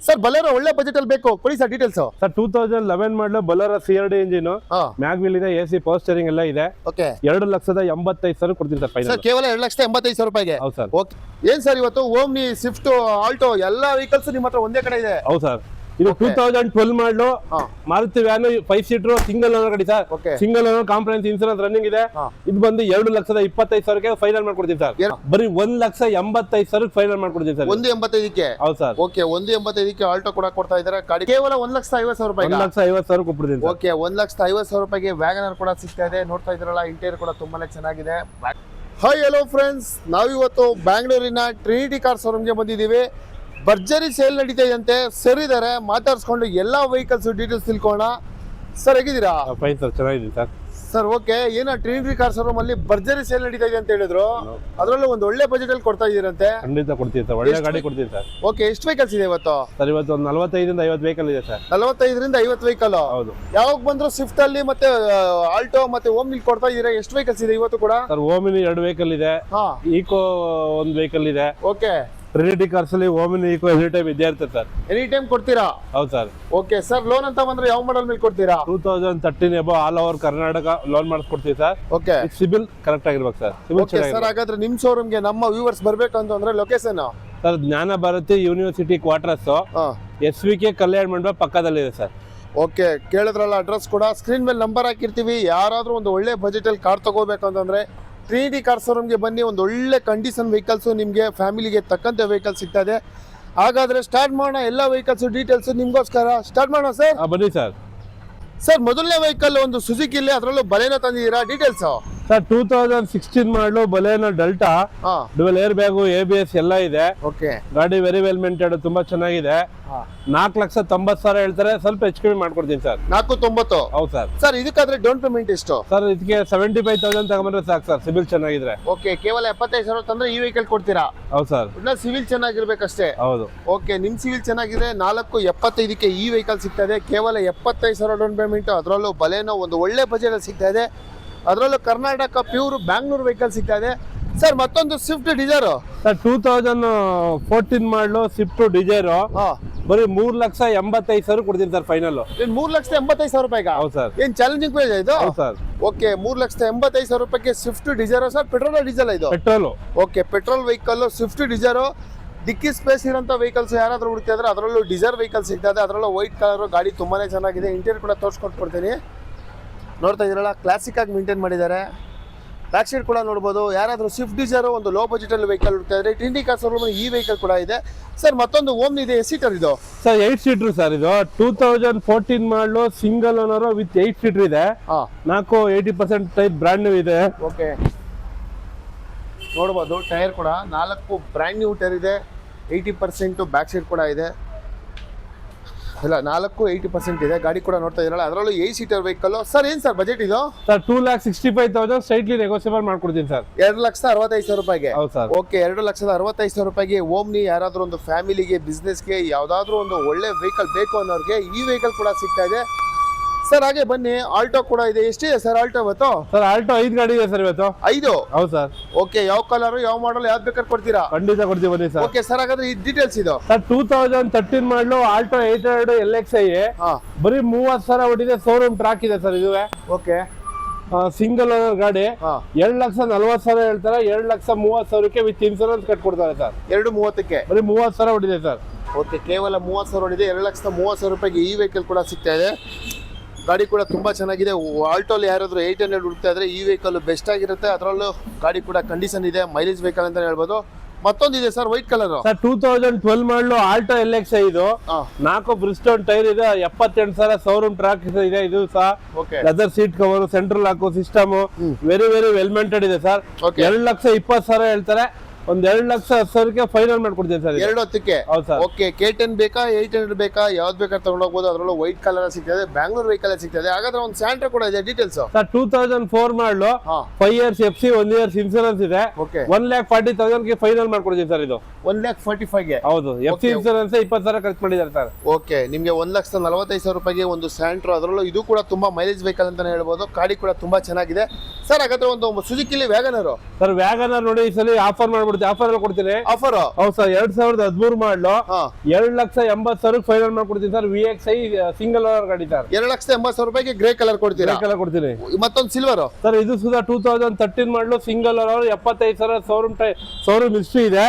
Sir ಬಲೇರೋ ಒಳ್ಳೆ budget ಅಲ್ಲಿ ಬೇಕು, ಕೊಡಿ ಸರ್ ಡೀಟೇಲ್ಸ್. ಸರ್ 2011 ಮಾಡಲು ಬಲರ CRD ಇಂಜಿನ್, ಮ್ಯಾಗ್ವಿಲ್ ಇದೆ, AC ಪವರ್ ಸ್ಟೇರಿಂಗ್ ಎಲ್ಲ ಇದೆ. ಓಕೆ 2,85,000 ಕೊಡ್ತೀನಿ ಸರ್ ಫೈನಲ್. ಸರ್ ಕೇವಲ 2,85,000 ರೂಪಾಯಿಗೆ. ಹೌದು ಸರ್. ಓಕೆ ಏನ್ ಸರ್ ಇವತ್ತು ಓಮ್ನಿ, ಸ್ವಿಫ್ಟ್, ಆಲ್ಟೋ ಎಲ್ಲಾ ವೆಹಿಕಲ್ಸ್ ನಿಮ್ಮ ಹತ್ರ ಒಂದೇ ಕಡೆ ಇದೆ? ಹೌದು ಸರ್. ಇದು 2012 model Maruti van 5 seater single owner ಗಾಡಿ sir. Single owner comprehensive insurance running ಇದೆ. ಇದು ಬಂದು 2,25,000 ಫೈನಲ್ ಮಾಡ್ಕೊಡ್ತೀನಿ ಸರ್. ಬರೀ 1,85,000 ಫೈನಲ್ ಮಾಡ್ಕೊಡ್ತೀನಿ ಸರ್. 1,85,000. ಹೌದು ಸರ್. ಓಕೆ 1,85,000 ಆಲ್ಟೋ ಕೂಡ ಕೊಡ್ತಾ ಇದ್ದಾರೆ. ಗಾಡಿ ಕೇವಲ 1,50,000 ರೂಪಾಯಿ. 1,50,000 ಕೊಟ್ಬಿಡ್ತೀನಿ. ಓಕೆ 1,50,000 ರೂಪಾಯಿಗೆ ವ್ಯಾಗನರ್ ಕೂಡ ಸಿಗ್ತಾ ಇದೆ. ನೋಡ್ತಾ ಇದ್ರಲ್ಲ, ಇಂಟೀರಿಯರ್ ಕೂಡ ತುಂಬಾನೇ ಚೆನ್ನಾಗಿದೆ. ಹಾಯ್ ಹಲೋ ಫ್ರೆಂಡ್ಸ್, ನಾವಿವತ್ತು ಬ್ಯಾಂಗ್ಳೂರಿನ ಟ್ರಿನಿಟಿ ಕಾರ್ ಶೋರೂಮ್ಗೆ ಬಂದಿದ್ದೀವಿ. ಭರ್ಜರಿ ಸೇಲ್ ನಡೀತಾ ಇದಂತೆ. ಸರ್ ಇದ್ದಾರೆ, ಮಾತಾಡ್ಸ್ಕೊಂಡು ಎಲ್ಲಾ ವೆಹಿಕಲ್ಸ್ ಡೀಟೇಲ್ಸ್ ತಿಳ್ಕೋಣ. ಸರ್ ಹೇಗಿದ್ದೀರಾ? ಫೈನ್ ಸರ್, ಚೆನ್ನಾಗಿದ್ದೀನಿ ಸರ್. ಸರ್ ಓಕೆ, ಏನೋ ಟ್ರಿನಿಟಿ ಕಾರ್ ಶೋರೂಮ್ ಅಲ್ಲಿ ಭರ್ಜರಿ ಸೇಲ್ ನಡೀತಾ ಇದೆ ಅಂತ ಹೇಳಿದ್ರು. ಅದರಲ್ಲೂ ಒಂದು ಒಳ್ಳೆ ಬಜೆಟ್ ಅಲ್ಲಿ ಕೊಡ್ತಾ ಇದೀರಂತೆ. ಖಂಡಿತ ಕೊಡ್ತೀನಿ ಸರ್, ಒಳ್ಳೆ ಗಾಡಿ ಕೊಡ್ತೀನಿ ಸರ್. ಓಕೆ ಎಷ್ಟು ವೆಹಿಕಲ್ಸ್ ಇದೆ ಇವತ್ತು? ಸರ್ ಇವತ್ತು ಒಂದು 45 ಇಂದ 50 ವೆಹಿಕಲ್ ಇದೆ ಸರ್. 45 ರಿಂದ 50 ವೆಹಿಕಲ್. ಹೌದು. ಯಾವಾಗ ಬಂದ್ರು ಸ್ವಿಫ್ಟ್ ಅಲ್ಲಿ ಮತ್ತೆ ಆಲ್ಟೋ ಮತ್ತೆ ಓಮ್ನಿ ಕೊಡ್ತಾ ಇದೀರಾ. ಎಷ್ಟು ವೆಹಿಕಲ್ಸ್ ಇದೆ ಇವತ್ತು ಕೂಡ? ಸರ್ ಓಮಿನಿ 2 ವೆಹಿಕಲ್ ಇದೆ, ಈಕೋ 1 ವೆಹಿಕಲ್ ಇದೆ. ಓಕೆ ಟ್ರಿನಿಟಿ ಕಾರ್ಸ್ ಅಲ್ಲಿ ಓಮಿನಿ ಈಕೋ ಎನಿ ಟೈಮ್ ಇದ್ದೇ ಇರ್ತದೆ ಸರ್. ಎನಿ ಟೈಮ್ ಕೊಡ್ತೀರಾ? ಹೌದು ಸರ್. ಓಕೆ ಸರ್, ಲೋನ್ ಅಂತ ಬಂದ್ರೆ ಯಾವ ಮಾಡೆಲ್ ಮೇಲೆ ಕೊಡ್ತೀರಾ? 2013 above all over Karnataka loan ಮಾಡಿಸ್ಕೊಡ್ತೀವಿ ಸರ್. ಓಕೆ ಸಿಬಿಲ್ ಕರೆಕ್ಟ್ ಆಗಿರ್ಬೇಕು ಸರ್. ಸಿಬಿಲ್ ಚೆನ್ನಾಗಿ ಸರ್. ಹಾಗಾದ್ರೆ ನಿಮ್ ಶೋರೂಮ್ಗೆ ನಮ್ಮ ವ್ಯೂವರ್ಸ್ ಬರ್ಬೇಕು ಅಂತಂದ್ರೆ ಲೊಕೇಶನ್? ಸರ್ ಜ್ಞಾನ ಭಾರತಿ ಯೂನಿವರ್ಸಿಟಿ ಕ್ವಾರ್ಟರ್ಸ್, SVK ಕಲ್ಯಾಣ ಮಂಡಪ ಪಕ್ಕದಲ್ಲಿದೆ ಸರ್. ಓಕೆ ಕೇಳಿದ್ರಲ್ಲ, ಅಡ್ರೆಸ್ ಕೂಡ ಸ್ಕ್ರೀನ್ ಮೇಲೆ ನಂಬರ್ ಹಾಕಿರ್ತೀವಿ. ಯಾರಾದ್ರೂ ಒಂದು ಒಳ್ಳೆ ಬಜೆಟ್ ಅಲ್ಲಿ ಕಾರ್ ತಗೋಬೇಕು ಅಂತಂದ್ರೆ ಟ್ರಿನಿಟಿ ಕಾರ್ ಶೋರೂಮ್ಗೆ ಬನ್ನಿ. ಒಂದು ಒಳ್ಳೆ ಕಂಡೀಷನ್ ವೆಹಿಕಲ್ಸ್ ನಿಮಗೆ ಫ್ಯಾಮಿಲಿಗೆ ತಕ್ಕಂತೆ ವೆಹಿಕಲ್ ಸಿಗ್ತಾ ಇದೆ. ಹಾಗಾದ್ರೆ ಸ್ಟಾರ್ಟ್ ಮಾಡೋಣ. ಎಲ್ಲ ವೆಹಿಕಲ್ಸ್ ಡೀಟೇಲ್ಸ್ ನಿಮ್ಗೋಸ್ಕರ ಸ್ಟಾರ್ಟ್ ಮಾಡೋಣ ಸರ್. ಬನ್ನಿ ಸರ್. ಸರ್ ಮೊದಲನೇ ವೆಹಿಕಲ್ ಒಂದು ಸುಜುಕಿಲಿ, ಅದರಲ್ಲೂ ಬಲೇನೋ ತಂದಿದ್ದೀರಾ. ಡೀಟೇಲ್ಸ್ ಸರ್ 2016 ಮಾಡಲು ಬಲೇನೋ delta, dual air bag, ABS ಎಲ್ಲ ಇದೆ. ಓಕೆ ಗಾಡಿ ವೆರಿ ವೆಲ್ ಮೇಂಟೈನ್ಡ್, ತುಂಬಾ ಚೆನ್ನಾಗಿದೆ. 4,90,000 ಹೇಳ್ತಾರೆ, ಸ್ವಲ್ಪ ಹೆಚ್ಚು ಕಮ್ಮಿ ಮಾಡ್ಕೊಡ್ತೀನಿ ಸರ್. 490. ಹೌದು ಸರ್. ಸರ್ ಇದಕ್ಕಾದ್ರೆ ಡೌನ್ ಪೇಮೆಂಟ್ ಎಷ್ಟು? ಸರ್ ಇದಕ್ಕೆ 75,000 ತಗೊಂಡ್ರೆ ಸಾಕು ಸರ್, ಸಿಬಿಲ್ ಚೆನ್ನಾಗಿದ್ರೆ. ಓಕೆ ಕೇವಲ 75,000 ತಂದ್ರೆ ಈ ವೆಹಿಕಲ್ ಕೊಡ್ತೀರಾ? ಹೌದು ಸರ್. ಸಿವಿಲ್ ಚೆನ್ನಾಗಿರ್ಬೇಕಷ್ಟೇ. ಹೌದು. ಓಕೆ ನಿಮ್ ಸಿವಿಲ್ ಚೆನ್ನಾಗಿದೆ. 4,75,000 ಈ ವೆಹಿಕಲ್ ಸಿಗ್ತಾ ಇದೆ. ಕೇವಲ 75,000 ಡೌನ್ ಪೇಮೆಂಟ್. ಅದರಲ್ಲೂ ಬಲೇನೋ ಒಂದು ಒಳ್ಳೆ ಬಜೆಟ್ ಅಲ್ಲಿ ಸಿಗ್ತಾ ಇದೆ. ಅದರಲ್ಲೂ ಕರ್ನಾಟಕ ಪ್ಯೂರ್ ಬ್ಯಾಂಗ್ಳೂರ್ ವೆಹಿಕಲ್ ಸಿಗ್ತಾ ಇದೆ. ಸರ್ ಮತ್ತೊಂದು ಸ್ವಿಫ್ಟ್ ಡಿಸೈರ್ ಸರ್ 2014 ಮಾಡಲು ಸ್ವಿಫ್ಟ್ ಡಿಸೈರ್, ಬರೀ 3,85,000 ಕೊಡ್ತೀನಿ ಸರ್ ಫೈನಲ್. 3,85,000 ರೂಪಾಯಿಗ? ಹೌದು ಸರ್. ಏನ್ ಚಾಲೆಂಜಿಂಗ್ ಪ್ರೈಸ್ ಇದು? ಹೌದು ಸರ್. ಓಕೆ 3,85,000 ರೂಪಾಯಿಗೆ Swift Dzire. Sir petrol diesel ಇದು? Petrol. Okay petrol vehicle Swift Dzire. Dicky space ಇರೋಂಥ ವೆಹಿಕಲ್ಸ್ ಯಾರಾದ್ರೂ ಹುಡುಕ್ತಾ ಇದ್ರೆ ಅದರಲ್ಲೂ ಡಿಸೈರ್ ವೆಹಿಕಲ್ ಸಿಗ್ತಾ ಇದೆ. ಅದರಲ್ಲೂ ವೈಟ್ ಕಲರ್ ಗಾಡಿ ತುಂಬಾನೇ ಚೆನ್ನಾಗಿದೆ. ಇಂಟೀರಿಯರ್ ಕೂಡ ತೋರಿಸ್ಕೊಟ್ಬಿಡ್ತೀನಿ. ನೋಡ್ತಾ ಇದ್ದೀರಲ್ಲ, ಕ್ಲಾಸಿಕ್ ಆಗಿ ಮೇಂಟೈನ್ ಮಾಡಿದ್ದಾರೆ. ಬ್ಯಾಕ್ ಸೈಡ್ ಕೂಡ ನೋಡ್ಬೋದು. ಯಾರಾದರೂ ಸ್ವಿಫ್ಟ್ ಡಿಸೈರ್ ಒಂದು ಲೋ ಬಜೆಟ್ ಅಲ್ಲಿ ವೆಹಿಕಲ್ ಹುಡುಕ್ತಾ ಇದ್ರೆ ಟ್ರಿನಿಟಿ ಕಾರ್ ಶೋರೂಮ್ ಈ ವೆಹಿಕಲ್ ಕೂಡ ಇದೆ. ಸರ್ ಮತ್ತೊಂದು ಓಮ್ನಿ ಇದೆ, 8 ಸೀಟರ್ ಇದು? Sir 8 seater sir. ಇದು 2014 ಮಾಡಲು ಸಿಂಗಲ್ ಓನರ್ ವಿತ್ 8 ಸೀಟರ್ ಇದೆ. 80% ಟೈಪ್ ಬ್ರ್ಯಾಂಡ್ ನ್ಯೂ ಇದೆ. ಓಕೆ ನೋಡ್ಬೋದು. ಟೈರ್ ಕೂಡ 4 ಬ್ರ್ಯಾಂಡ್ ನ್ಯೂ ಟೈರ್ ಇದೆ. 80% ಬ್ಯಾಕ್ ಸೈಡ್ ಕೂಡ ಇದೆ. ಇಲ್ಲ 80% ಇದೆ. ಗಾಡಿ ಕೂಡ ನೋಡ್ತಾ ಇದ್ರಲ್ಲ, ಅದರಲ್ಲೂ 8 ಸೀಟರ್ ವೆಹಿಕಲ್. ಸರ್ ಏನ್ ಸರ್ ಬಜೆಟ್ ಇದು? ಸರ್ 2,65,000 ಸ್ಟ್ರೈಟ್ಲಿ ನೆಗೋಸಿಯಬಲ್ ಮಾಡ್ಕೊಡ್ತೀನಿ ಸರ್. 2,65,000 ರೂಪಾಯಿಗೆ? ಹೌದು ಸರ್. ಓಕೆ 2,65,000 ರೂಪಾಯಿಗೆ ಓಮ್ನಿ. ಯಾರಾದ್ರೂ ಒಂದು ಫ್ಯಾಮಿಲಿಗೆ, ಬಿಸ್ನೆಸ್ಗೆ, ಯಾವ್ದಾದ್ರು ಒಂದು ಒಳ್ಳೆ ವೆಹಿಕಲ್ ಬೇಕು ಅನ್ನೋರಿಗೆ ಈ ವೆಹಿಕಲ್ ಕೂಡ ಸಿಗ್ತಾ ಇದೆ. ಸರ್ ಹಾಗೆ ಬನ್ನಿ, ಆಲ್ಟೋ ಕೂಡ ಇದೆ. ಎಷ್ಟಿದೆ ಸರ್ ಆಲ್ಟೋ ಇವತ್ತು? ಸರ್ ಆಲ್ಟೋ 5 ಗಾಡಿ ಇದೆ ಸರ್ ಇವತ್ತು. 5? ಹೌದು ಸರ್. ಓಕೆ ಯಾವ ಕಲರ್, ಯಾವ ಮಾಡಲ್, ಯಾವ್ದು ಬೇಕಾದ್ರೆ ಕೊಡ್ತೀರಾ? ಖಂಡಿತ ಕೊಡ್ತೀವಿ, ಬನ್ನಿ ಸರ್. ಓಕೆ ಸರ್ ಹಾಗಾದ್ರೆ ಈ ಡೀಟೇಲ್ಸ್ ಇದು? ಸರ್ 2013 ಮಾಡಲು ಆಲ್ಟೋ 800 LXi, ಬರೀ 30,000 ಹೊಡಿದೆ. ಶೋರೂಮ್ ಟ್ರಾಕ್ ಇದೆ ಸರ್ ಇದುವೆ. ಓಕೆ ಸಿಂಗಲ್ ಓನರ್ ಗಾಡಿ. 2,40,000 ಹೇಳ್ತಾರೆ, 2,30,000 ವಿತ್ ಇನ್ಸೂರೆನ್ಸ್ ಕಟ್ಕೊಡ್ತಾರೆ ಸರ್. 2,30,000 ಬರೀ 30,000 ಹೊಡಿದೆ ಸರ್. ಓಕೆ ಕೇವಲ 30,000 ಹೊಡಿದೆ. 2,30,000 ರೂಪಾಯಿಗೆ ಈ ವೆಹಿಕಲ್ ಕೂಡ ಸಿಗ್ತಾ ಇದೆ. ಗಾಡಿ ಕೂಡ ತುಂಬಾ ಚೆನ್ನಾಗಿದೆ. ಆಲ್ಟೋಲಿ ಯಾರಾದ್ರೂ 800 ಹುಡುಕ್ತಾ ಇದ್ರೆ ಈ ವೆಹಿಕಲ್ ಬೆಸ್ಟ್ ಆಗಿರುತ್ತೆ. ಅದರಲ್ಲೂ ಗಾಡಿ ಕೂಡ ಕಂಡೀಷನ್ ಇದೆ, ಮೈಲೇಜ್ ವೆಹಿಕಲ್ ಅಂತ ಹೇಳ್ಬೋದು. ಮತ್ತೊಂದಿದೆ ಸರ್ ವೈಟ್ ಕಲರ್. ಸರ್ 2012 ಮಾಡಲು ಆಲ್ಟೋ LXi ಇದು. 4 ಬ್ರಿಸ್ಟೋನ್ ಟೈರ್ ಇದೆ. 78,000 ಶೋರೂಮ್ ಟ್ರಾಕ್ ಇದೆ. ಇದು ಸಹ leather seat cover, central lock system very very well maintained ಇದೆ ಸರ್. 2,20,000 ಹೇಳ್ತಾರೆ, ಒಂದ್ 2,10,000 ಫೈನಲ್ ಮಾಡ್ಕೊಡ್ತೀನಿ ಸರ್. 2,10,000? ಹೌದು ಸರ್. ಓಕೆ K10 ಬೇಕಾ, 800 ಬೇಕಾ, ಯಾವ್ದು ಬೇಕಾದ್ರೆ ತಗೊಂಡೋಗ್ಬೋದು. ಅದರಲ್ಲೂ ವೈಟ್ ಕಲರ್ ಸಿಗ್ತದೆ, ಬ್ಯಾಂಗ್ಳೂರ್ ವೆಹಿಕಲ್ ಸಿಗ್ತದೆ. ಹಾಗಾದ್ರೆ ಒಂದು ಸ್ಯಾಂಟ್ರಾ ಕೂಡ ಇದೆ. ಡೀಟೇಲ್ಸ್ ಸರ್ 2004 ಮಾಡಲು 5 years FC, 1 year ಇನ್ಸೂರೆನ್ಸ್ ಇದೆ. 1,40,000 ಫೈನಲ್ ಮಾಡ್ಕೊಡ್ತೀನಿ ಸರ್. ಇದು 1,45,000? ಹೌದು. FC ಇನ್ಸೂರೆನ್ಸ್ 20,000 ಖರ್ಚು ಮಾಡಿದ್ದಾರೆ ಸರ್. ಓಕೆ ನಿಮಗೆ 1,45,000 ರೂಪಾಯಿಗೆ ಒಂದು ಸ್ಯಾಂಟ್ರಾ. ಅದರಲ್ಲೂ ಇದು ಕೂಡ ತುಂಬಾ ಮೈಲೇಜ್ ವೆಹಿಕಲ್ ಅಂತಾನೆ ಹೇಳ್ಬೋದು. ಗಾಡಿ ಕೂಡ ತುಂಬಾ ಚೆನ್ನಾಗಿದೆ. ಸರ್ ಹಾಗಾದ್ರೆ ಒಂದು ಸುಜುಕಿಲಿ ವ್ಯಾಗನರ್. ಸರ್ ವ್ಯಾಗನರ್ ನೋಡಿ ಈ ಸಲ ಆಫರ್ ಮಾಡ್ಬಿಡ್ತೀನಿ ಕೊಡ್ತೀನಿ, ಆಫರ್ ಅಲ್ಲಿ ಕೊಡ್ತೀನಿ. ಆಫರ್ ಹೌದು ಸರ್, 2013 ಮಾಡಲು 2,80,000 ಫೈನಲ್ ಮಾಡ್ಕೊಡ್ತೀನಿ ಸರ್. VXi ಸಿಂಗಲ್ ಓನರ್ ಗಾಡಿ ಸರ್. 2,80,000 ರೂಪಾಯಿಗೆ ಗ್ರೇ ಕಲರ್ ಕೊಡ್ತೀರಾ? ಕಲರ್ ಕೊಡ್ತೀನಿ. ಮತ್ತೊಂದು ಸಿಲ್ವರ್ ಸರ್, ಇದು ಸುಧಾ 2013 ಮಾಡಲು ಸಿಂಗಲ್ ಓನರ್, 75,000 ಶೋರೂಮ್ ಹಿಸ್ಟ್ರಿ ಇದೆ,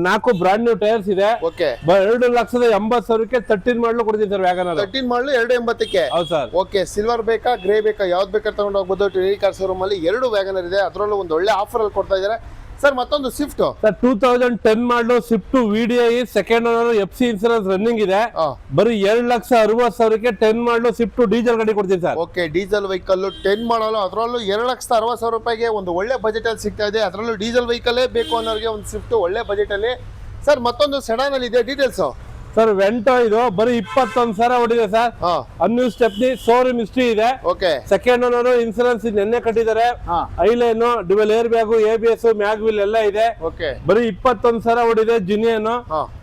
4 ಬ್ರಾಂಡ್ ನ್ಯೂ ಟೈರ್ಸ್ ಇದೆ. ಓಕೆ, 2,80,000ಕ್ಕೆ 13 ಮಾಡಲು ಕೊಡ್ತೀನಿ ಸರ್. ವ್ಯಾಗನರ್ 13 ಮಾಡಲು 2,80,000ಕ್ಕೆ. ಹೌದು ಸರ್. ಓಕೆ, ಸಿಲ್ವರ್ ಬೇಕಾ ಗ್ರೇ ಬೇಕಾ ಯಾವ್ದು ಬೇಕಾದ್ರೆ ತಗೊಂಡು ಹೋಗ್ಬೋದು. ಟ್ರಿನಿಟಿ ಕಾರ್ ಶೋರೂಮ್ ಅಲ್ಲಿ 2 ವ್ಯಾಗನರ್ ಇದೆ, ಅದರಲ್ಲೂ ಒಂದು ಒಳ್ಳೆ ಆಫರ್ ಅಲ್ಲಿ ಕೊಡ್ತಾ ಇದ್ದಾರೆ ಸರ್. ಮತ್ತೊಂದು ಸ್ವಿಫ್ಟ್ ಸರ್, 2010 ಮಾಡಲು Swift VDI second owner, FC insurance running ಇದೆ. ಬರೀ 2,60,000ಕ್ಕೆ 10 ಮಾಡಲು ಸ್ವಿಫ್ಟ್ ಡೀಸೆಲ್ ಗಾಡಿ ಕೊಡ್ತೀನಿ ಸರ್. ಓಕೆ, ಡೀಸೆಲ್ ವೆಹಿಕಲ್ 10 ಮಾಡಲು, ಅದರಲ್ಲೂ 2,60,000 ರೂಪಾಯಿಗೆ ಒಂದು ಒಳ್ಳೆ ಬಜೆಟ್ ಅಲ್ಲಿ ಸಿಗ್ತಾ ಇದೆ. ಅದರಲ್ಲೂ ಡೀಸೆಲ್ ವೆಹಿಕಲ್ ಬೇಕು ಅನ್ನೋರಿಗೆ ಒಂದು ಸ್ವಿಫ್ಟ್ ಒಳ್ಳೆ ಬಜೆಟ್ ಅಲ್ಲಿ ಸರ್. ಮತ್ತೊಂದು ಸೆಡಾನ್ ಅಲ್ಲಿ ಇದೆ, ಡೀಟೇಲ್ಸ್ ಸರ್. ವೆಂಟೋ ಇದು ಬರೀ 21,000 ಹೊಡಿದೆ ಸರ್. ಅನ್ಯೂ ಸ್ಟೆಪ್ನಿ, ಶೋರೂಮ್ ಹಿಸ್ಟ್ರಿ ಇದೆ. ಓಕೆ, ಸೆಕೆಂಡ್ ಓನರ್, ಇನ್ಸೂರೆನ್ಸ್ ನಿನ್ನೆ ಕಟ್ಟಿದ್ದಾರೆ. ಐಲೈನ್, dual air bag, ABS, mag wheel ಎಲ್ಲ ಇದೆ. ಓಕೆ, ಬರೀ 21,000 ಹೊಡಿದೆ. ಜಿನಿಯನ್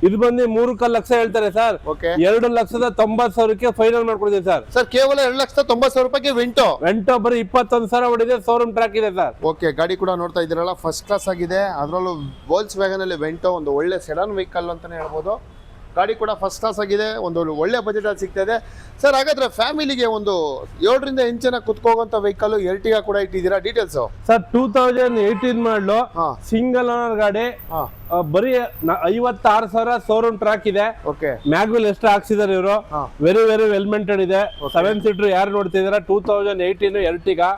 ಇದು ಬಂದು 3 ಲಕ್ಷ ಹೇಳ್ತಾರೆ ಸರ್. ಓಕೆ, 2,90,000ಕ್ಕೆ ಫೈನಲ್ ಮಾಡ್ಕೊಡ್ತೀನಿ ಸರ್. ಸರ್ ಕೇವಲ 2,90,000 ರೂಪಾಯಿಗೆ ವೆಂಟೋ ಬರೀ 21,000 ಹೊಡಿದೆ. ಶೋರೂಮ್ ಟ್ರ್ಯಾಕ್ ಇದೆ ಸರ್. ಓಕೆ, ಗಾಡಿ ಕೂಡ ನೋಡ್ತಾ ಇದ್ದೀರಲ್ಲ, ಫಸ್ಟ್ ಕ್ಲಾಸ್ ಆಗಿದೆ. ಅದರಲ್ಲೂ ವೋಲ್ಕ್ಸ್ ವ್ಯಾಗನ್ ಅಲ್ಲಿ ವೆಂಟೋ ಒಂದು ಒಳ್ಳೆ ಸೆಡಾನ್ ವೆಹಿಕಲ್ ಅಂತಾನೆ ಹೇಳ್ಬೋದು. ಗಾಡಿ ಕೂಡ ಫಸ್ಟ್ ಕ್ಲಾಸ್ ಆಗಿದೆ, ಒಂದು ಒಳ್ಳೆ ಬಜೆಟ್ ಅಲ್ಲಿ ಸಿಗ್ತಾ ಇದೆ ಸರ್. ಹಾಗಾದ್ರೆ ಫ್ಯಾಮಿಲಿಗೆ ಒಂದು 7ರಿಂದ 8 ಜನ ಕುತ್ಕೋಗಂತ ವೆಹಿಕಲ್ ಎರ್ಟಿಗಾ ಕೂಡ ಇಟ್ಟಿದ್ದೀರಾ, ಡೀಟೇಲ್ಸ್ ಸರ್. 2018 ಮಾಡಲು ಸಿಂಗಲ್ ಓನರ್ ಗಾಡಿ, ಬರೀ 56,000 ಶೋರೂಮ್ ಟ್ರ್ಯಾಕ್ ಇದೆ. ಓಕೆ, ಮ್ಯಾಗ್ವಿಲ್ ಎಷ್ಟು ಹಾಕ್ಸಿದಾರೆ ಇವರು, ವೆರಿ ವೆಲ್ ಮೆಂಟೆಡ್ ಇದೆ. 7 ಸೀಟರ್ ಯಾರು ನೋಡ್ತಿದ್ದೀರಾ, 2018 ಎರ್ಟಿಗಾ.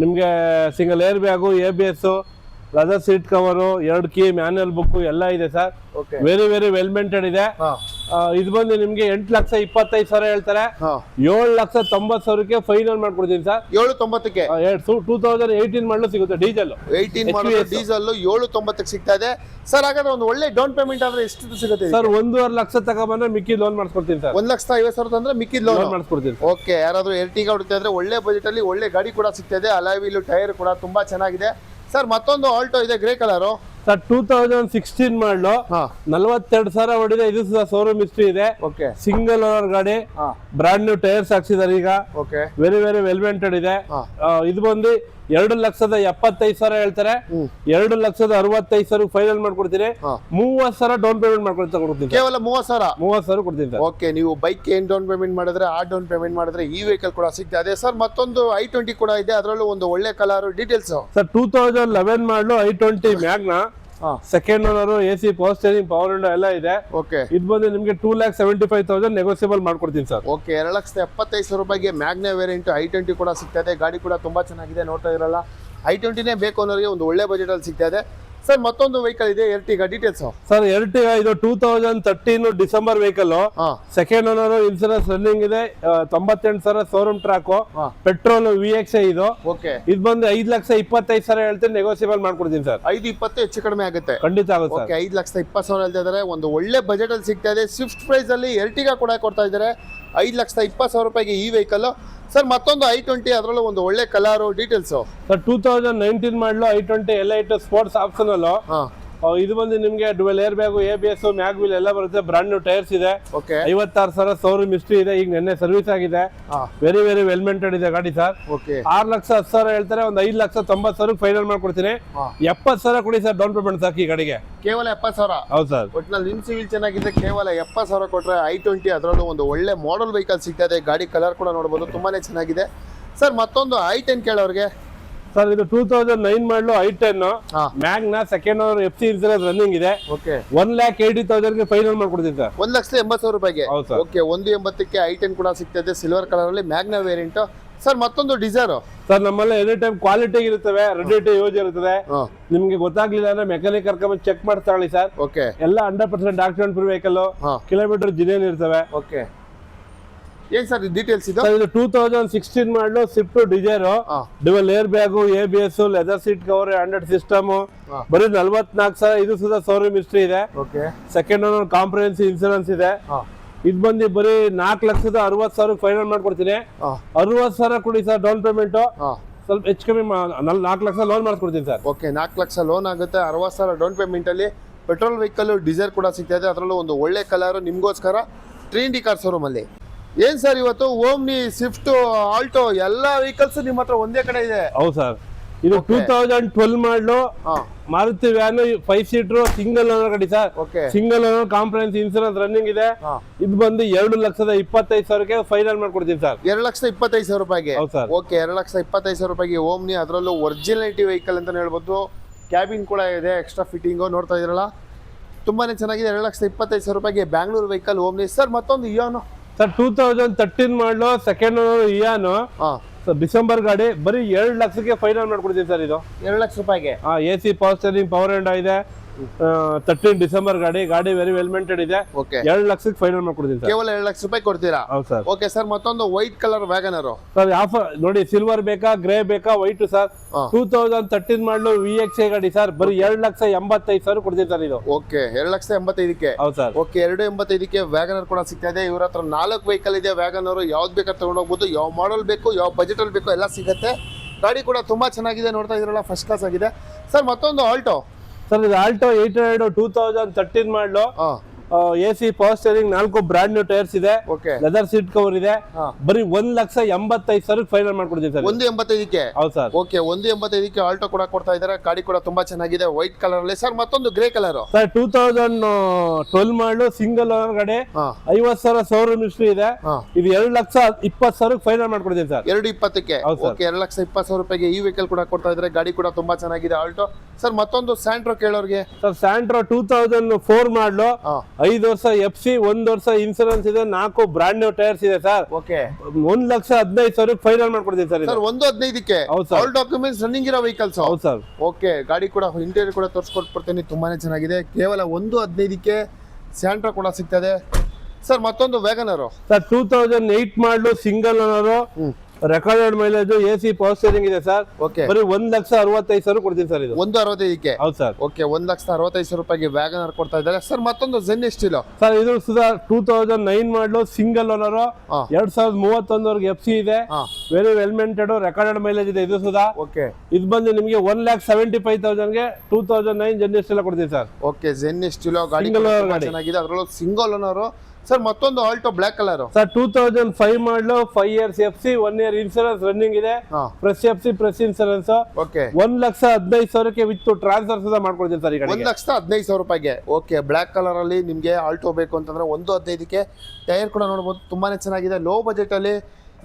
ನಿಮ್ಗೆ single air bag, ABS, leather seat cover, 2 key, manual book ಎಲ್ಲ ಇದೆ sir. Very very well maintain ಇದೆ. ಇದು ಬಂದು ನಿಮ್ಗೆ 8,25,000 ಹೇಳ್ತಾರೆ. 7,90,000ಕ್ಕೆ ಫೈನಲ್ ಮಾಡ್ಕೊಡ್ತೀನಿ ಸರ್. 7,90,000ಕ್ಕೆ 2018 ಮಾಡಲು ಸಿಗುತ್ತೆ. ಡೀಸೆಲ್ 18 ಮಾಡಲು ಡೀಸೆಲ್ 7,90,000ಕ್ಕೆ ಸಿಗ್ತಾ ಇದೆ ಸರ್. ಹಾಗಾದ್ರೆ ಒಂದು ಒಳ್ಳೆ ಡೌನ್ ಪೇಮೆಂಟ್ ಆದ್ರೆ ಎಷ್ಟು ಸಿಗುತ್ತೆ ಸರ್? 1.5 ಲಕ್ಷ ತಗೊಂಡ್ಬಂದ್ರೆ ಮಿಕ್ಕಿ ಲೋನ್ ಮಾಡಿಸ್ಕೊಡ್ತೀನಿ ಸರ್. 1,50,000 ಅಂದ್ರೆ ಮಿಕ್ಕಿ ಲೋನ್ ಮಾಡಿಸ್ಕೊಡ್ತೀನಿ. ಓಕೆ, ಯಾರಾದ್ರೂ ಎರ್ಟಿಗಾ ಹೊಡಿತಾ ಇದ್ರೆ ಒಳ್ಳೆ ಬಜೆಟ್ ಅಲ್ಲಿ ಒಳ್ಳೆ ಗಾಡಿ ಕೂಡ ಸಿಗ್ತಾ ಇದೆ. ಅಲಾಯ್ ವೀಲ್, ಟೈರ್ ಕೂಡ ತುಂಬಾ ಚೆನ್ನಾಗಿದೆ ಸರ್. ಮತ್ತೊಂದು ಆಲ್ಟೋ ಇದೆ, ಗ್ರೇ ಕಲರ್ ಸರ್. 2016 ಮಾಡಲು 42,000 ಹೊಡಿದೆ. ಇದು ಸಹ ಶೋರೂಮ್ ಹಿಸ್ಟ್ರಿ ಇದೆ. ಓಕೆ, ಸಿಂಗಲ್ ಓನರ್ ಗಾಡಿ, ಬ್ರಾಂಡ್ ನ್ಯೂ ಟೈರ್ಸ್ ಹಾಕ್ಸಿದಾರೆ ಈಗ. ಓಕೆ, ವೆರಿ ವೆರಿ ವೆಲ್ ಮೇಂಟೆಡ್ ಇದೆ. ಇದು ಬಂದು 2,75,000 ಹೇಳ್ತಾರೆ. 2,65,000 ಫೈನಲ್ ಮಾಡ್ಕೊಡ್ತೀನಿ. 30,000 ಡೌನ್ ಪೇಮೆಂಟ್ ಮಾಡ್ಕೊಡ್ತೀನಿ. ಕೇವಲ 30,000 ಕೊಡ್ತೀನಿ ಸರ್. ಓಕೆ, ನೀವು ಬೈಕ್ ಏನ್ ಡೌನ್ ಪೇಮೆಂಟ್ ಮಾಡಿದ್ರೆ ಆ ಡೌನ್ ಪೇಮೆಂಟ್ ಮಾಡಿದ್ರೆ ಈ ವೆಹಿಕಲ್ ಕೂಡ ಸಿಗ್ತಾ ಇದೆ ಸರ್. ಮತ್ತೊಂದು i20 ಕೂಡ ಇದೆ, ಅದರಲ್ಲೂ ಒಂದು ಒಳ್ಳೆ ಕಲರ್, ಡೀಟೇಲ್ಸ್ ಸರ್. 2011 ಮಾಡಲು i20 Magna, second owner, AC, power steering, power window ಎಲ್ಲ ಇದೆ. ಓಕೆ, ಇದು ಬಂದು ನಿಮ್ಗೆ 2,75,000 ನೆಗೋಸಿಯಬಲ್ ಮಾಡ್ಕೊಡ್ತೀನಿ ಸರ್. ಓಕೆ, 2,75,000 ರೂಪಾಯಿಗೆ ಮ್ಯಾಗ್ನಾ ವೇರಿಯಂಟ್ i20 ಕೂಡ ಸಿಗ್ತಾ ಇದೆ. ಗಾಡಿ ಕೂಡ ತುಂಬಾ ಚೆನ್ನಾಗಿದೆ, ನೋಡ್ತಾ ಇರಲ್ಲ. i20ನೇ ಬೇಕು ಅನ್ನೋರಿಗೆ ಒಂದು ಒಳ್ಳೆ ಬಜೆಟ್ ಅಲ್ಲಿ ಸಿಗ್ತಾ ಇದೆ ಸರ್. ಮತ್ತೊಂದು ವೆಹಿಕಲ್ ಇದೆ, ಎರ್ಟಿಗಾ, ಡೀಟೇಲ್ಸ್ ಸರ್. ಎರ್ಟಿಗಾ ಇದು 2013 December vehicle, second owner, insurance running ಇದೆ. 98,000 ಶೋರೂಮ್ ಟ್ರ್ಯಾಕ್, ಪೆಟ್ರೋಲ್, VXi ಇದು. ಓಕೆ, ಇದು ಬಂದು 5,25,000 ಹೇಳ್ತೀನಿ, ನೆಗೋಸಿಯಬಲ್ ಮಾಡ್ಕೊಡ್ತೀನಿ ಸರ್. 5,20 ಹೆಚ್ಚು ಕಡಿಮೆ ಆಗುತ್ತೆ, ಖಂಡಿತ ಆಗುತ್ತೆ. ಓಕೆ, 5,20,000 ಹೇಳ್ತಾ ಇದ್ದಾರೆ. ಒಂದು ಒಳ್ಳೆ ಬಜೆಟ್ ಅಲ್ಲಿ ಸಿಗ್ತಾ ಇದೆ. ಸ್ವಿಫ್ಟ್ ಪ್ರೈಸ್ ಅಲ್ಲಿ ಎರ್ಟಿಗಾ ಕೂಡ ಕೊಡ್ತಾ ಇದ್ದಾರೆ 5,20,000 ರೂಪಾಯಿಗೆ ಈ ವೆಹಿಕಲ್ ಸರ್. ಮತ್ತೊಂದು i20, ಅದರಲ್ಲೂ ಒಂದು ಒಳ್ಳೆ ಕಲರ್, ಡೀಟೇಲ್ಸ್ ಸರ್. 2019 ಮಾಡಲು i20 Elite ಸ್ಪೋರ್ಟ್ಸ್ ಆಪ್ಷನಲ್. ಇದು ಬಂದು ನಿಮ್ಗೆ dual air bag, ABS, mag wheel ಎಲ್ಲ ಬರುತ್ತೆ. ಬ್ರಾಂಡ್ ನ್ಯೂ ಟೈರ್ಸ್ ಇದೆ. 56,000 ಶೋರೂಮ್ ಹಿಸ್ಟ್ರಿ ಇದೆ. ಈಗ ನಿನ್ನೆ ಸರ್ವಿಸ್ ಆಗಿದೆ. ವೆರಿ ವೆರಿ ವೆಲ್ ಮೇಂಟೈನ್ ಇದೆ ಗಾಡಿ ಸರ್. 6,10,000 ಹೇಳ್ತಾರೆ. ಒಂದು 5,90,000 ಫೈನಲ್ ಮಾಡ್ಕೊಡ್ತೀನಿ. 70,000 ಕೊಡಿ ಸರ್ ಡೌನ್ ಪೇಮೆಂಟ್ ಸಾಕಿ ಗಾಡಿಗೆ. ಕೇವಲ 70,000? ಹೌದು ಸರ್. ಒಟ್ಟಿನಲ್ಲಿ ನಿಮ್ ಸಿವಿಲ್ ಚೆನ್ನಾಗಿದೆ. ಕೇವಲ 70,000 ಕೊಟ್ರೆ i20, ಅದರಲ್ಲೂ ಒಂದು ಒಳ್ಳೆ ಮಾಡೆಲ್ ವೆಹಿಕಲ್ ಸಿಗ್ತಾ ಇದೆ. ಗಾಡಿ ಕಲರ್ ಕೂಡ ನೋಡಬಹುದು, ತುಂಬಾನೇ ಚೆನ್ನಾಗಿದೆ ಸರ್. ಮತ್ತೊಂದು i10 ಕೇಳೋರಿಗೆ ಸರ್. ಇದು 2009 ಮಾಡಲು i10 Magna, second owner, FC insurance running ಇದೆ. ಓಕೆ, 1,80,000ಗೆ ಫೈನಲ್ ಮಾಡ್ಕೊಡ್ತೀನಿ ಸರ್. 1,80,000 ರೂಪಾಯಿಗೆ. ಓಕೆ, 1,80,000ಕ್ಕೆ i10 ಕೂಡ ಸಿಗ್ತಾ ಇದೆ, ಸಿಲ್ವರ್ ಕಲರ್ ಅಲ್ಲಿ, ಮ್ಯಾಗ್ನಾ ವೇರಿಯಂಟ್ ಸರ್. ಮತ್ತೊಂದು ಡಿಸೈರ್ ಸರ್. ನಮ್ಮಲ್ಲಿ ಎನಿ ಟೈಮ್ ಕ್ವಾಲಿಟಿ ಇರುತ್ತವೆ, ರೆಡಿ ಟು ಯೂಸ್ ಇರುತ್ತದೆ. ನಿಮ್ಗೆ ಗೊತ್ತಾಗ್ಲಿಲ್ಲ ಅಂದ್ರೆ ಮೆಕ್ಯಾನಿಕ್ ಕರ್ಕೊಂಡ್ ಚೆಕ್ ಮಾಡಿ ತಗೊಳ್ಳಿ ಸರ್. ಓಕೆ, ಎಲ್ಲ 100% ಡಾಕ್ಯುಮೆಂಟ್ ಫ್ರೀ ವೆಹಿಕಲ್, ಕಿಲೋಮೀಟರ್ ಜಿನಿಯನ್ ಇರ್ತವೆ. ಓಕೆ, ಏನ್ ಸರ್ ಡೀಟೇಲ್ಸ್ ಇದು? ಇದು 2016 ಮಾಡಲು Swift Dzire, dual air bag, ABS, leather seat cover, Android system, ಬರೀ 44,000. ಇದು ಸುಧಾ ಶೋರೂಮ್ ಹಿಸ್ಟ್ರಿ ಇದೆ. Okay, second owner, comprehensive insurance ಇದೆ. ಇದು ಬಂದು ಬರೀ 4,60,000 ಫೈನಲ್ ಮಾಡ್ಕೊಡ್ತೀನಿ. 60,000 ಕೊಡಿ ಸರ್ ಡೌನ್ ಪೇಮೆಂಟ್. ಸ್ವಲ್ಪ ಹೆಚ್ಚು ಕಮ್ಮಿ 4 ಲಕ್ಷ ಲೋನ್ ಮಾಡಿಸ್ಕೊಡ್ತೀನಿ ಸರ್. ಓಕೆ, 4 ಲಕ್ಷ ಲೋನ್ ಆಗುತ್ತೆ. 60,000 ಡೌನ್ ಪೇಮೆಂಟ್ ಅಲ್ಲಿ ಪೆಟ್ರೋಲ್ ವೆಹಿಕಲ್, ಡೀಸೆಲ್ ಕೂಡ ಸಿಗ್ತಾ ಇದೆ. ಅದರಲ್ಲೂ ಒಂದು ಒಳ್ಳೆ ಕಲರ್ ನಿಮ್ಗೋಸ್ಕರ ಟ್ರಿನಿಟಿ ಕಾರ್ ಶೋರೂಮ್ ಅಲ್ಲಿ. ಏನ್ ಸರ್ ಇವತ್ತು ಓಮ್ನಿ, ಸ್ವಿಫ್ಟ್, ಆಲ್ಟೋ ಎಲ್ಲ ವೆಹಿಕಲ್ಸ್ ನಿಮ್ಮ ಹತ್ರ ಒಂದೇ ಕಡೆ ಇದೆ? ಹೌದು ಸರ್. ಇದು 2012 ಮಾಡಲು ಹಾ Maruti van 5 seater single owner ಗಾಡಿ sir. Okay single owner comprehensive insurance running ಇದೆ. ಹಾ ಇದು ಬಂದು 2,25,000ಕ್ಕೆ ಫೈನಲ್ ಮಾಡ್ಕೊಡ್ತೀನಿ ಸರ್. 2,25,000 ರೂಪಾಯಿಗೆ. ಹೌದು ಸರ್. ಓಕೆ 2,25,000 ರೂಪಾಯಿಗೆ ಓಮ್ನಿ, ಅದರಲ್ಲೂ ಒರಿಜಿನಾಲಿಟಿ ವೆಹಿಕಲ್ ಅಂತ ಹೇಳ್ಬೋದು. ಕ್ಯಾಬಿನ್ ಕೂಡ ಇದೆ, ಎಕ್ಸ್ಟ್ರಾ ಫಿಟ್ಟಿಂಗು ನೋಡ್ತಾ ಇದ್ರಲ್ಲ ತುಂಬಾನೇ ಚೆನ್ನಾಗಿದೆ. 2,25,000 ರೂಪಾಯಿಗೆ ಬ್ಯಾಂಗ್ಳೂರ್ ವೆಹಿಕಲ್ ಓಮ್ನಿ. ಸರ್ ಮತ್ತೊಂದು ಇಯಾನು ಸರ್ 2013 ಮಾಡಲು ಸೆಕೆಂಡ್ ಓನರ್ ಇಯಾನು ಹಾ ಡಿಸೆಂಬರ್ ಗಾಡಿ ಬರೀ 2 ಲಕ್ಷಕ್ಕೆ ಫೈನಲ್ ಮಾಡ್ಕೊಡ್ತೀನಿ ಸರ್. ಇದು 2 ಲಕ್ಷ ರೂಪಾಯಿಗೆ. AC power steering power end ಇದೆ. 13 ಡಿಸೆಂಬರ್ ಗಾಡಿ ವೆರಿ ವೆಲ್ ಮೇಂಟೆಡ್ ಇದೆ. ಓಕೆ 2 ಲಕ್ಷಕ್ಕೆ ಫೈನಲ್ ಮಾಡ್ಕೊಡ್ತೀನಿ ಸರ್. ಕೇವಲ 2 ಲಕ್ಷ ರೂಪಾಯಿ ಕೊಡ್ತೀರಾ? ಹೌದು ಸರ್. ಓಕೆ ಸರ್ ಮತ್ತೊಂದು white colour WagonR sir offer ನೋಡಿ, ಸಿಲ್ವರ್ ಬೇಕಾ ಗ್ರೇ ಬೇಕಾ ವೈಟ್ ಸರ್. ಹಾ. 2013 ಮಾಡಲು VXA ಗಾಡಿ ಸರ್, ಬರೀ 2,85,000 ಕೊಡ್ತೀನಿ ಸರ್ ಇದು. ಓಕೆ 2,85,000ಕ್ಕೆ. ಹೌದು ಸರ್. ಓಕೆ 2,85,000ಕ್ಕೆ ವ್ಯಾಗನರ್ ಕೂಡ ಸಿಗ್ತಾ ಇದೆ. ಇವ್ರ ಹತ್ರ 4 ವೆಹಿಕಲ್ ಇದೆ ವ್ಯಾಗನರ್. ಯಾವ್ದು ಬೇಕಾದ್ರೆ ತಗೊಂಡೋಗ್ಬೋದು, ಯಾವ ಮಾಡಲ್ ಬೇಕು, ಯಾವ ಬಜೆಟ್ ಅಲ್ಲಿ ಬೇಕು ಎಲ್ಲ ಸಿಗುತ್ತೆ. ಗಾಡಿ ಕೂಡ ತುಂಬಾ ಚೆನ್ನಾಗಿದೆ, ನೋಡ್ತಾ ಇದ್ರಲ್ಲ ಫಸ್ಟ್ ಕ್ಲಾಸ್ ಆಗಿದೆ. ಸರ್ ಮತ್ತೊಂದು ಆಲ್ಟೋ ಸರ್, ಇದು ಆಲ್ಟೋ 800 2013 ಮಾಡಲು ಹಾ AC power steering 4 brand new tyres ಇದೆ. ಓಕೆ ಲೆದರ್ ಸೀಟ್ ಕವರ್ ಇದೆ. ಹಾ. ಬರೀ 1,85,000 ಫೈನಲ್ ಮಾಡ್ಕೊಡ್ತೀನಿ ಸರ್. 1,85,000ಕ್ಕೆ. ಹೌದು ಸರ್. ಓಕೆ 1,85,000ಕ್ಕೆ ಆಲ್ಟೋ ಕೂಡ ಕೊಡ್ತಾ ಇದ್ದಾರೆ. ಗಾಡಿ ಕೂಡ ತುಂಬಾ ಚೆನ್ನಾಗಿದೆ ವೈಟ್ ಕಲರ್ ಅಲ್ಲಿ. ಸರ್ ಮತ್ತೊಂದು ಗ್ರೇ ಕಲರ್ ಸರ್ 2012 ಮಾಡಲು ಸಿಂಗಲ್ ಓನರ್ ಗಾಡಿ, ಹಾ 50,000 ಶೋರೂಮ್ ಹಿಸ್ಟ್ರಿ ಇದೆ. ಹಾ ಇದು 2,20,000 ಫೈನಲ್ ಮಾಡ್ಕೊಡ್ತೀನಿ ಸರ್. 2,20,000ಕ್ಕೆ. ಹೌದು ಸರ್. ಓಕೆ 2,20,000 ರೂಪಾಯಿಗೆ ಈ ವೆಹಿಕಲ್ ಕೂಡ ಕೊಡ್ತಾ ಇದ್ದಾರೆ. ಗಾಡಿ ಕೂಡ ತುಂಬಾ ಚೆನ್ನಾಗಿದೆ ಆಲ್ಟೋ. ಸರ್ ಮತ್ತೊಂದು ಸ್ಯಾಂಟ್ರೋ ಕೇಳೋರ್ಗೆ. ಸರ್ ಸ್ಯಾಂಟ್ರೋ 2004 ಮಾಡಲು ಹಾ 5 ವರ್ಷ FC 1 ವರ್ಷ ಇನ್ಸೂರೆನ್ಸ್ ಇದೆ. 4 ಬ್ರಾಂಡ್ ನ್ಯೂ ಟೈರ್ಸ್ ಇದೆ ಸರ್. ಓಕೆ 1,15,000 ಫೈನಲ್ ಮಾಡ್ಕೊಡ್ತೀನಿ ಸರ್. ಸರ್ 1,15,000ಕ್ಕೆ. ಹೌದು ಸರ್. ಆಲ್ ಡಾಕ್ಯುಮೆಂಟ್ಸ್ ರನ್ನಿಂಗ್ ಇರೋ ವೆಹಿಕಲ್ಸ್. ಹೌದು ಸರ್. ಓಕೆ ಗಾಡಿ ಕೂಡ ಇಂಟೀರಿಯರ್ ಕೂಡ ತೋರಿಸ್ಕೊಟ್ಬಿಡ್ತೀನಿ, ತುಂಬಾನೇ ಚೆನ್ನಾಗಿದೆ. ಕೇವಲ 1,15,000ಕ್ಕೆ ಸ್ಯಾಂಟ್ರೋ ಕೂಡ ಸಿಗ್ತದೆ. ಸರ್ ಮತ್ತೊಂದು ವ್ಯಾಗನರ್ ಸರ್ 2008 ಮಾಡಲು single owner, recorded mileage, AC power steering ಇದೆ ಸರ್. ಓಕೆ ಬರೀ 1,65,000 ಕೊಡ್ತೀನಿ ಸರ್ ಇದು. 1,65,000ಕ್ಕೆ. ಹೌದು ಸರ್. ಓಕೆ 1,65,000 ರೂಪಾಯಿಗೆ ವ್ಯಾಗನರ್ ಕೊಡ್ತಾ ಇದ್ದಾರೆ. ಸರ್ ಮತ್ತೊಂದು ಜೆನ್ ಎಸ್ಟಿಲೋ ಸರ್ ಇದು ಸುಧಾ 2009 ಮಾಡಲು ಸಿಂಗಲ್ ಓನರ್, ಹಾ 2031 FC ಇದೆ. ಹಾ ವೆರಿ ವೆಲ್ ಮೇಂಟೆಡ್ ರೆಕಾರ್ಡೆಡ್ ಮೈಲೇಜ್ ಇದೆ ಇದು ಸುಧಾ. ಓಕೆ ಇದು ಬಂದು ನಿಮಗೆ 1,75,000ಗೆ 2009 ಜೆನ್ ಎಲ್ಲ ಕೊಡ್ತೀನಿ ಸರ್. ಓಕೆ ಜೆನ್ ಎಸ್ಟಿಲೋ ಗಾಡಿ Single owner ತುಂಬಾ ಗಾಡಿ. ಚೆನ್ನಾಗಿದೆ, ಅದರಲ್ಲೂ ಸಿಂಗಲ್ ಓನರ್. ಸರ್ ಮತ್ತೊಂದು Alto black colour sir 2005 model 5 years FC 1 year insurance running ಇದೆ. ಹಾ fresh FC fresh insurance. Okay 1,15,000ಕ್ಕೆ ವಿತ್ ಟ್ರಾನ್ಸ್ಫರ್ ಸುಧಾ ಮಾಡ್ಕೊಡ್ತೀನಿ ಸರ್ ಈ ಗಾಡಿಗೆ. 1,15,000 ರೂಪಾಯಿಗೆ. ಓಕೆ ಬ್ಲಾಕ್ ಕಲರ್ ಅಲ್ಲಿ ನಿಮ್ಗೆ ಆಲ್ಟೋ ಬೇಕು ಅಂತಂದ್ರೆ 1,15,000ಕ್ಕೆ. ಟೈರ್ ಕೂಡ ನೋಡಬಹುದು ತುಂಬಾನೇ ಚೆನ್ನಾಗಿದೆ. ಲೋ ಬಜೆಟ್ ಅಲ್ಲಿ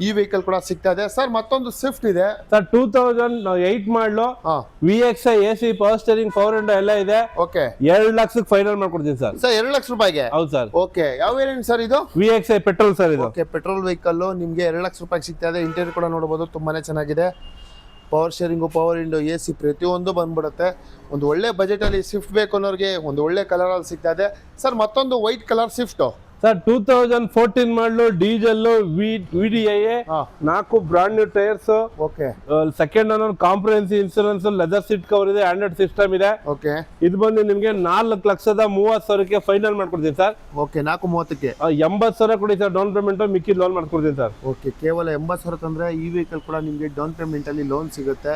ಈ ವೆಹಿಕಲ್ ಕೂಡ ಸಿಗ್ತಾ ಇದೆ. ಸರ್ ಮತ್ತೊಂದು ಸ್ವಿಫ್ಟ್ ಇದೆ ಸರ್ 2008 ಮಾಡಲು ಹಾ VXA AC power steering power end ಎಲ್ಲ ಇದೆ. ಓಕೆ 2 ಲಕ್ಷಕ್ಕೆ ಫೈನಲ್ ಮಾಡ್ಕೊಡ್ತೀನಿ ಸರ್. ಸರ್ 2 ಲಕ್ಷ ರೂಪಾಯಿಗೆ. ಹೌದು ಸರ್. ಓಕೆ ಯಾವ ವೇರಿಯಂಟ್ ಸರ್ ಇದು? VXA ಪೆಟ್ರೋಲ್ ಸರ್ ಇದು. ಓಕೆ ಪೆಟ್ರೋಲ್ ವೆಹಿಕಲ್ ನಿಮ್ಗೆ 2 ಲಕ್ಷ ರೂಪಾಯಿಗೆ ಸಿಗ್ತಾ ಇದೆ. ಇಂಟೀರಿಯರ್ ಕೂಡ ನೋಡಬಹುದು ತುಂಬಾನೇ ಚೆನ್ನಾಗಿದೆ. Power sharing, power window, AC ಪ್ರತಿಯೊಂದು ಬಂದ್ಬಿಡುತ್ತೆ. ಒಂದು ಒಳ್ಳೆ ಬಜೆಟ್ ಅಲ್ಲಿ ಸ್ವಿಫ್ಟ್ ಬೇಕು ಅನ್ನೋರಿಗೆ ಒಂದು ಒಳ್ಳೆ ಕಲರ್ ಅಲ್ಲಿ ಸಿಗ್ತಾ ಇದೆ. ಸರ್ ಮತ್ತೊಂದು ವೈಟ್ ಕಲರ್ ಸ್ವಿಫ್ಟ್ ಸರ್ 2014 ಮಾಡಲು ಡೀಸೆಲ್ VDIA, ಹಾ 4 brand new tyres, okay second owner comprehensive insurance, leather seat cover ಇದೆ, ಆಂಡ್ರಾಯ್ಡ್ ಸಿಸ್ಟಮ್ ಇದೆ. ಓಕೆ ಇದು ಬಂದು ನಿಮಗೆ 4,30,000ಕ್ಕೆ ಫೈನಲ್ ಮಾಡ್ಕೊಡ್ತೀನಿ ಸರ್. ಓಕೆ 4,30,000ಕ್ಕೆ. 80,000 ಕೊಡಿ ಸರ್ ಡೌನ್ ಪೇಮೆಂಟ್, ಮಿಕ್ಕಿ ಲೋನ್ ಮಾಡ್ಕೊಡ್ತೀನಿ ಸರ್. ಓಕೆ ಕೇವಲ 80,000 ತಂದ್ರೆ ಈ ವೆಹಿಕಲ್ ಕೂಡ ನಿಮಗೆ ಡೌನ್ ಪೇಮೆಂಟ್ ಅಲ್ಲಿ ಲೋನ್ ಸಿಗುತ್ತೆ.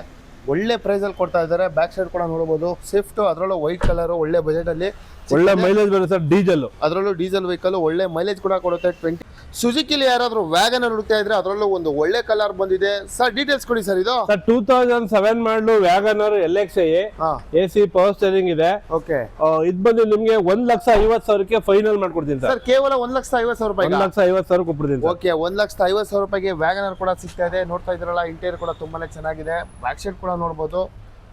ಒಳ್ಳೆ ಪ್ರೈಸ್ ಅಲ್ಲಿ ಕೊಡ್ತಾ ಇದ್ದಾರೆ. ಬ್ಯಾಕ್ ಸೈಡ್ ಕೂಡ ನೋಡಬಹುದು ಸ್ವಿಫ್ಟ್, ಅದರಲ್ಲೂ ವೈಟ್ ಕಲರ್ ಒಳ್ಳೆ ಬಜೆಟ್ ಅಲ್ಲಿ ಒಳ್ಳೆ ಮೈಲೇಜ್ ಬರುತ್ತೆ ಸರ್ ಡೀಸೆಲ್. ಅದರಲ್ಲೂ ಡೀಸೆಲ್ ವೆಹಿಕಲ್ ಒಳ್ಳೆ ಮೈಲೇಜ್ ಕೂಡ ಕೊಡುತ್ತೆ. 20 ಸುಜುಕಿಲಿ ಯಾರಾದ್ರೂ ವ್ಯಾಗನ್ ಹುಡುಕ್ತಾ ಇದ್ರೆ ಅದರಲ್ಲೂ ಒಂದು ಒಳ್ಳೆ ಕಲರ್ ಬಂದಿದೆ. ಸರ್ ಡೀಟೇಲ್ಸ್ ಕೊಡಿ ಸರ್ ಇದು. ಸರ್ 2007 ಮಾಡಲು ವ್ಯಾಗನರ್ LXA ಹಾ AC ಪವರ್ ಸ್ಟೇರಿಂಗ್ ಇದೆ. ಓಕೆ ಇದು ಬಂದು ನಿಮಗೆ 1,50,000ಕ್ಕೆ ಫೈನಲ್ ಮಾಡ್ಕೊಡ್ತೀನಿ ಸರ್. ಸರ್ ಕೇವಲ 1,50,000 ರೂಪಾಯಿ. 1,50,000 ಕೊಟ್ಬಿಡ್ತೀನಿ ಸರ್. ಓಕೆ 1,50,000 ರೂಪಾಯಿಗೆ ವ್ಯಾಗನರ್ ಕೂಡ ಸಿಗ್ತಾ ಇದೆ. ನೋಡ್ತಾ ಇದ್ರಲ್ಲ ಇಂಟೀರಿಯರ್ ಕೂಡ ತುಂಬಾನೇ ಚೆನ್ನಾಗಿದೆ. ಬ್ಯಾಕ್ ಸೈಡ್ ಕೂಡ ನೋಡಬಹುದು.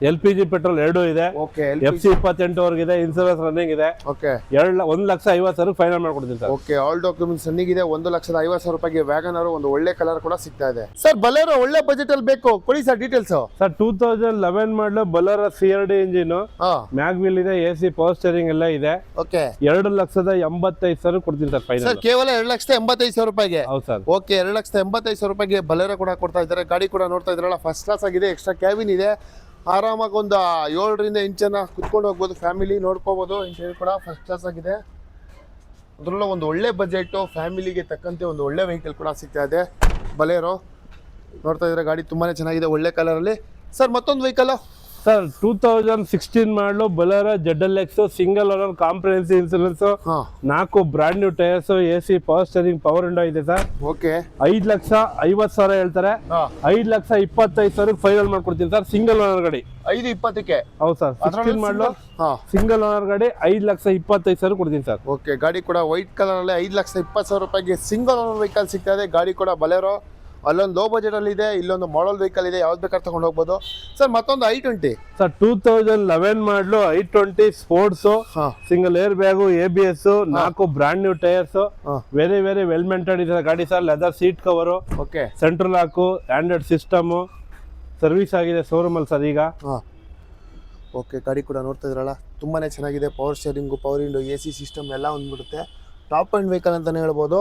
LPG ಪೆಟ್ರೋಲ್ 2 ಇದೆ. ಓಕೆ FC 28 ವರೆಗಿದೆ, ಇನ್ಸೂರೆನ್ಸ್ ರನ್ನಿಂಗ್ ಇದೆ. ಓಕೆ 1,50,000 ಫೈನಲ್ ಮಾಡ್ಕೊಡ್ತೀನಿ sir. Okay all documents running ಇದೆ. 1,50,000 ರೂಪಾಯಿಗೆ ವ್ಯಾಗನರ್ ಒಂದು ಒಳ್ಳೆ ಕಲರ್ ಕೂಡ ಸಿಗ್ತಾ ಇದೆ. ಸರ್ ಬಲೇರೋ ಒಳ್ಳೆ ಬಜೆಟ್ ಅಲ್ಲಿ ಬೇಕು, ಕೊಡಿ ಸರ್ ಡೀಟೇಲ್ಸ್. ಸರ್ 2011 ಮಾಡಲು ಬಲರ CRD ಇಂಜಿನ್, ಹಾ ಮ್ಯಾಗ್ವಿಲ್ ಇದೆ, AC ಪವರ್ ಸ್ಟೇರಿಂಗ್ ಎಲ್ಲ ಇದೆ. ಓಕೆ 2,85,000 ಕೊಡ್ತೀನಿ ಸರ್ ಫೈನಲ್. ಸರ್ ಕೇವಲ 2,85,000 ರೂಪಾಯಿಗೆ. ಹೌದು ಸರ್. ಓಕೆ 2,85,000 ರೂಪಾಯಿಗೆ ಬಲೇರೋ ಕೂಡ ಕೊಡ್ತಾ ಇದ್ದಾರೆ. ಗಾಡಿ ಕೂಡ ನೋಡ್ತಾ ಇದ್ರಲ್ಲ ಫಸ್ಟ್ ಕ್ಲಾಸ್ ಆಗಿದೆ. ಎಕ್ಸ್ಟ್ರಾ ಕ್ಯಾಬಿನ್ ಇದೆ. ಆರಾಮಾಗಿ ಒಂದು 7ರಿಂದ 8 ಜನ ಕುತ್ಕೊಂಡು ಹೋಗ್ಬೋದು, ಫ್ಯಾಮಿಲಿ ನೋಡ್ಕೋಬಹುದು. ಇಂಟೀರಿಯರ್ ಕೂಡ ಫಸ್ಟ್ ಕ್ಲಾಸ್ ಆಗಿದೆ. ಅದರಲ್ಲೂ ಒಂದು ಒಳ್ಳೆ ಬಜೆಟ್ ಫ್ಯಾಮಿಲಿಗೆ ತಕ್ಕಂತೆ ಒಂದು ಒಳ್ಳೆ ವೆಹಿಕಲ್ ಕೂಡ ಸಿಗ್ತಾ ಇದೆ. ಬಲೇರೋ ನೋಡ್ತಾ ಇದ್ರೆ ಗಾಡಿ ತುಂಬಾನೇ ಚೆನ್ನಾಗಿದೆ, ಒಳ್ಳೆ ಕಲರ್ ಅಲ್ಲಿ. ಸರ್ ಮತ್ತೊಂದು ವೆಹಿಕಲ್ ಸರ್ 2016 ಮಾಡಲು Bolero ZLX single owner comprehensive insurance, ಹಾ 4 brand new tyres, AC, power steering, power window ಇದೆ ಸರ್. ಓಕೆ 5,50,000 ಹೇಳ್ತಾರೆ, ಹಾ 5,25,000 ಫೈನಲ್ ಮಾಡ್ಕೊಡ್ತೀನಿ ಸರ್. ಸಿಂಗಲ್ ಓನರ್ ಗಾಡಿ. 5,20ಕ್ಕೆ. ಹೌದು ಸರ್, 16 ಮಾಡಲು ಹಾ ಸಿಂಗಲ್ ಓನರ್ ಗಾಡಿ 5,25,000 ಕೊಡ್ತೀನಿ ಸರ್. ಓಕೆ, ಗಾಡಿ ಕೂಡ ವೈಟ್ ಕಲರ್ ಅಲ್ಲಿ 5,20,000 ರೂಪಾಯಿಗೆ ಸಿಂಗಲ್ ಓನರ್ ವೆಹಿಕಲ್ ಸಿಗ್ತಾ ಇದೆ. ಗಾಡಿ ಕೂಡ ಬಲೆರೋ, ಅಲ್ಲೊಂದು ಲೋ ಬಜೆಟ್ ಅಲ್ಲಿ ಇದೆ, ಇಲ್ಲೊಂದು ಮಾಡಲ್ ವೆಹಿಕಲ್ ಇದೆ, ಯಾವ್ದು ಬೇಕಾದ್ರೆ ತಗೊಂಡು ಹೋಗ್ಬೋದು ಸರ್. ಮತ್ತೊಂದು i20 ಸರ್ 2011 ಮಾಡಲು i20 ಸ್ಪೋರ್ಟ್ಸ್, ಹಾ single air bag, ABS, 4 brand new tyres, ಹಾ ವೆರಿ ವೆರಿ ವೆಲ್ ಮೇಂಟೈನ್ ಇದೆ ಗಾಡಿ sir. Leather seat cover, okay central lock, Android system, service ಆಗಿದೆ ಶೋರೂಮ್ ಅಲ್ಲಿ ಸರ್ ಈಗ. ಹಾ ಓಕೆ, ಗಾಡಿ ಕೂಡ ನೋಡ್ತಾ ಇದ್ರಲ್ಲ ತುಂಬಾನೇ ಚೆನ್ನಾಗಿದೆ. Power steering, power window, AC system ಎಲ್ಲ ಬಂದ್ಬಿಡುತ್ತೆ. ಟಾಪ್ ಅಂಡ್ ವೆಹಿಕಲ್ ಅಂತಾನೆ ಹೇಳ್ಬೋದು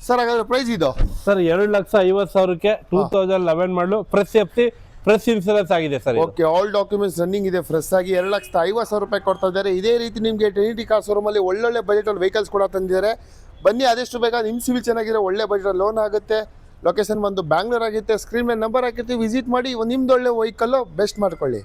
ಸರ್. ಹಾಗಾದ್ರೆ ಪ್ರೈಸ್ ಇದು ಸರ್ 2,50,000ಕ್ಕೆ 2011 ಮಾಡಲು ಫ್ರೆಶ್ ಎಫ್ಸಿ, ಫ್ರೆಶ್ ಇನ್ಸೂರೆನ್ಸ್ ಆಗಿದೆ sir. Okay, all documents running ಇದೆ, ಫ್ರೆಶ್ ಆಗಿ 2,50,000 ರೂಪಾಯಿ ಕೊಡ್ತಾ ಇದ್ದಾರೆ. ಇದೇ ರೀತಿ ನಿಮಗೆ ಟ್ರಿನಿಟಿ ಕಾರ್ ಶೋರೂಮ್ ಅಲ್ಲಿ ಒಳ್ಳೊಳ್ಳೆ ಬಜೆಟ್ ಅಲ್ಲಿ ವೆಹಿಕಲ್ಸ್ ಕೂಡ ತಂದಿದ್ದಾರೆ. ಬನ್ನಿ, ಆದಷ್ಟು ಬೇಗ ನಿಮ್ಮ ಸಿವಿಲ್ ಚೆನ್ನಾಗಿರೋ ಒಳ್ಳೆ ಬಜೆಟ್ ಲೋನ್ ಆಗುತ್ತೆ. ಲೊಕೇಶನ್ ಬಂದು ಬ್ಯಾಂಗ್ಳೂರ್ ಆಗುತ್ತೆ. ಸ್ಕ್ರೀನ್ ಮೇಲೆ ನಂಬರ್ ಹಾಕಿರ್ತೀವಿ, ವಿಸಿಟ್ ಮಾಡಿ ನಿಮ್ದು ಒಳ್ಳೆ ವೆಹಿಕಲ್ ಬೆಸ್ಟ್ ಮಾಡ್ಕೊಳ್ಳಿ.